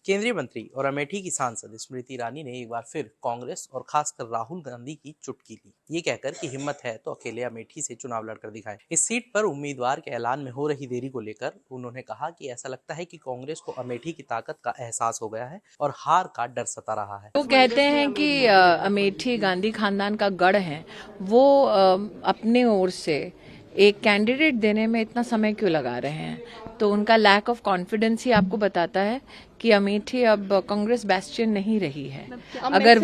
केंद्रीय मंत्री और अमेठी की सांसद स्मृति ईरानी ने एक बार फिर कांग्रेस और खासकर राहुल गांधी की चुटकी ली, ये कहकर कि हिम्मत है तो अकेले अमेठी से चुनाव लड़कर दिखाएं। इस सीट पर उम्मीदवार के ऐलान में हो रही देरी को लेकर उन्होंने कहा कि ऐसा लगता है कि कांग्रेस को अमेठी की ताकत का एहसास हो गया है और हार का डर सता रहा है। वो कहते हैं कि अमेठी गांधी खानदान का गढ़ है, वो अपने ओर से एक कैंडिडेट देने में इतना समय क्यों लगा रहे हैं? तो उनका लैक ऑफ कॉन्फिडेंस ही आपको बताता है कि अमेठी अब कांग्रेस बेस्टियन नहीं रही है। अगर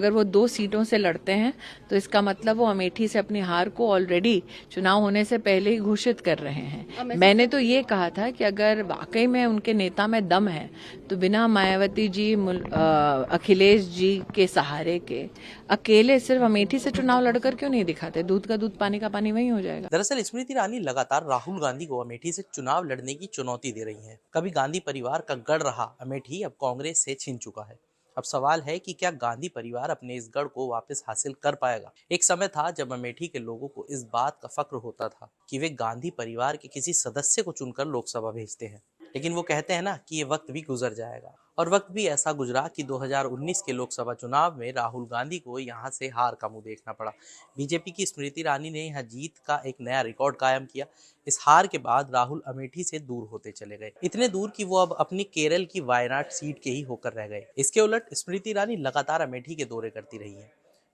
वो दो सीटों से लड़ते हैं तो इसका मतलब वो अमेठी से अपनी हार को ऑलरेडी चुनाव होने से पहले ही घोषित कर रहे हैं। मैंने तो ये कहा था कि अगर वाकई में उनके नेता में दम है तो बिना मायावती जी, अखिलेश जी के सहारे के अकेले सिर्फ अमेठी से चुनाव लड़कर क्यों नहीं दिखाते? दूध का दूध, पानी का पानी वही हो जाएगा। दरअसल स्मृति ईरानी लगातार राहुल गांधी को अमेठी से चुनाव लड़ने की चुनौती दे रही हैं। कभी गांधी परिवार का गढ़ रहा अमेठी अब कांग्रेस से छिन चुका है। अब सवाल है कि क्या गांधी परिवार अपने इस गढ़ को वापस हासिल कर पाएगा? एक समय था जब अमेठी के लोगों को इस बात का फक्र होता था कि वे गांधी परिवार के किसी सदस्य को चुनकर लोकसभा भेजते हैं। लेकिन वो कहते हैं ना कि ये वक्त भी गुजर जाएगा, और वक्त भी ऐसा गुजरा कि 2019 के लोकसभा चुनाव में राहुल गांधी को यहां से हार का मुंह देखना पड़ा। बीजेपी की स्मृति ईरानी ने यहां जीत का एक नया रिकॉर्ड कायम किया। इस हार के बाद राहुल अमेठी से दूर होते चले गए, इतने दूर कि वो अब अपनी केरल की वायनाड सीट के ही होकर रह गए। इसके उलट स्मृति ईरानी लगातार अमेठी के दौरे करती रही हैं।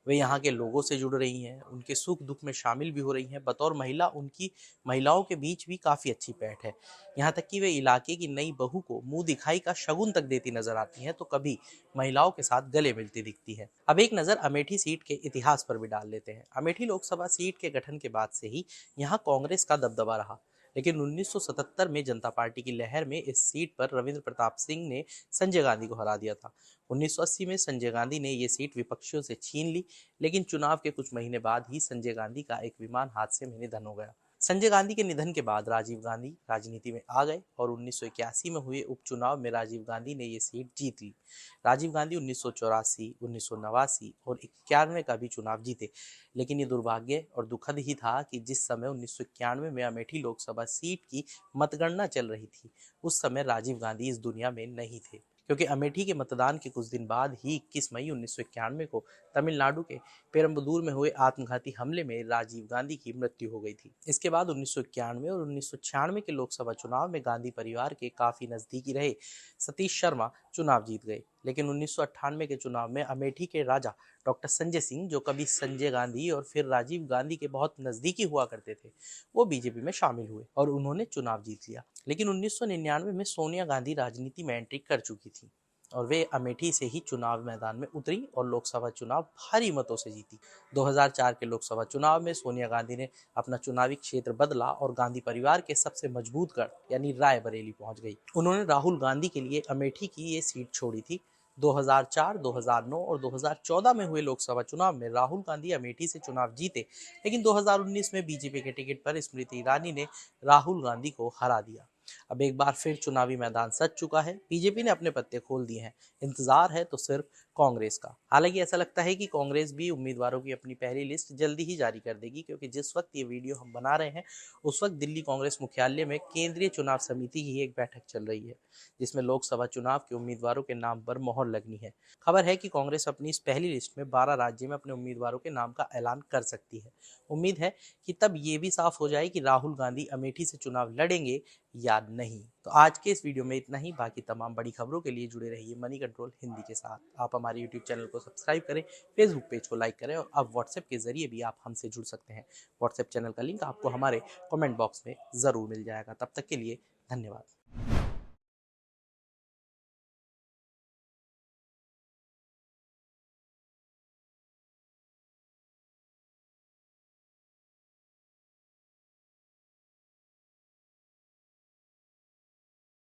वे यहाँ के लोगों से जुड़ रही हैं, उनके सुख दुख में शामिल भी हो रही हैं। बतौर महिला उनकी महिलाओं के बीच भी काफ़ी अच्छी पैठ है। यहाँ तक कि वे इलाके की नई बहू को मुंह दिखाई का शगुन तक देती नजर आती हैं, तो कभी महिलाओं के साथ गले मिलती दिखती हैं। अब एक नज़र अमेठी सीट के इतिहास पर भी डाल लेते हैं। अमेठी लोकसभा सीट के गठन के बाद से ही यहाँ कांग्रेस का दबदबा रहा, लेकिन 1977 में जनता पार्टी की लहर में इस सीट पर रविंद्र प्रताप सिंह ने संजय गांधी को हरा दिया था। 1980 में संजय गांधी ने ये सीट विपक्षियों से छीन ली, लेकिन चुनाव के कुछ महीने बाद ही संजय गांधी का एक विमान हादसे में निधन हो गया। संजय गांधी के निधन के बाद राजीव गांधी राजनीति में आ गए और 1981 में हुए उपचुनाव में राजीव गांधी ने ये सीट जीत ली। राजीव गांधी 1984, 1989 और 91 का भी चुनाव जीते, लेकिन ये दुर्भाग्य और दुखद ही था कि जिस समय 1991 में अमेठी लोकसभा सीट की मतगणना चल रही थी, उस समय राजीव गांधी इस दुनिया में नहीं थे, क्योंकि अमेठी के मतदान के कुछ दिन बाद ही 21 मई 1991 को तमिलनाडु के पेरम्बदूर में हुए आत्मघाती हमले में राजीव गांधी की मृत्यु हो गई थी। इसके बाद 1991 और 1996 के लोकसभा चुनाव में गांधी परिवार के काफी नजदीकी रहे सतीश शर्मा चुनाव जीत गए, लेकिन 1998 के चुनाव में अमेठी के राजा डॉक्टर संजय सिंह, जो कभी संजय गांधी और फिर राजीव गांधी के बहुत नजदीकी हुआ करते थे, वो बीजेपी में शामिल हुए और उन्होंने चुनाव जीत लिया। लेकिन 1999 में सोनिया गांधी राजनीति में एंट्री कर चुकी थी और वे अमेठी से ही चुनाव मैदान में उतरी और लोकसभा चुनाव भारी मतों से जीती। 2004 के लोकसभा चुनाव में सोनिया गांधी ने अपना चुनावी क्षेत्र बदला और गांधी परिवार के सबसे मजबूत गढ़ यानी रायबरेली पहुंच गई। उन्होंने राहुल गांधी के लिए अमेठी की ये सीट छोड़ी थी। 2004, 2009 और 2014 में हुए लोकसभा चुनाव में राहुल गांधी अमेठी से चुनाव जीते, लेकिन 2019 में बीजेपी के टिकट पर स्मृति ईरानी ने राहुल गांधी को हरा दिया। अब एक बार फिर चुनावी मैदान सज चुका है। बीजेपी ने अपने पत्ते खोल दिए हैं। इंतजार है तो सिर्फ कांग्रेस का। हालांकि ऐसा लगता है कि कांग्रेस भी उम्मीदवारों की अपनी पहली लिस्ट जल्दी ही जारी कर देगी, क्योंकि जिस वक्त ये वीडियो हम बना रहे हैं उस वक्त दिल्ली कांग्रेस मुख्यालय में केंद्रीय चुनाव समिति की एक बैठक चल रही है, जिसमें लोकसभा चुनाव के उम्मीदवारों के नाम पर मोहर लगनी है। खबर है कि कांग्रेस अपनी इस पहली लिस्ट में 12 राज्य में अपने उम्मीदवारों के नाम का ऐलान कर सकती है। उम्मीद है कि तब ये भी साफ हो जाए कि राहुल गांधी अमेठी से चुनाव लड़ेंगे या नहीं। तो आज के इस वीडियो में इतना ही। बाकी तमाम बड़ी खबरों के लिए जुड़े रहिए मनी कंट्रोल हिंदी के साथ। आप हमारे यूट्यूब चैनल को सब्सक्राइब करें, फेसबुक पेज को लाइक करें और अब व्हाट्सएप के जरिए भी आप हमसे जुड़ सकते हैं। व्हाट्सएप चैनल का लिंक आपको हमारे कमेंट बॉक्स में ज़रूर मिल जाएगा। तब तक के लिए धन्यवाद।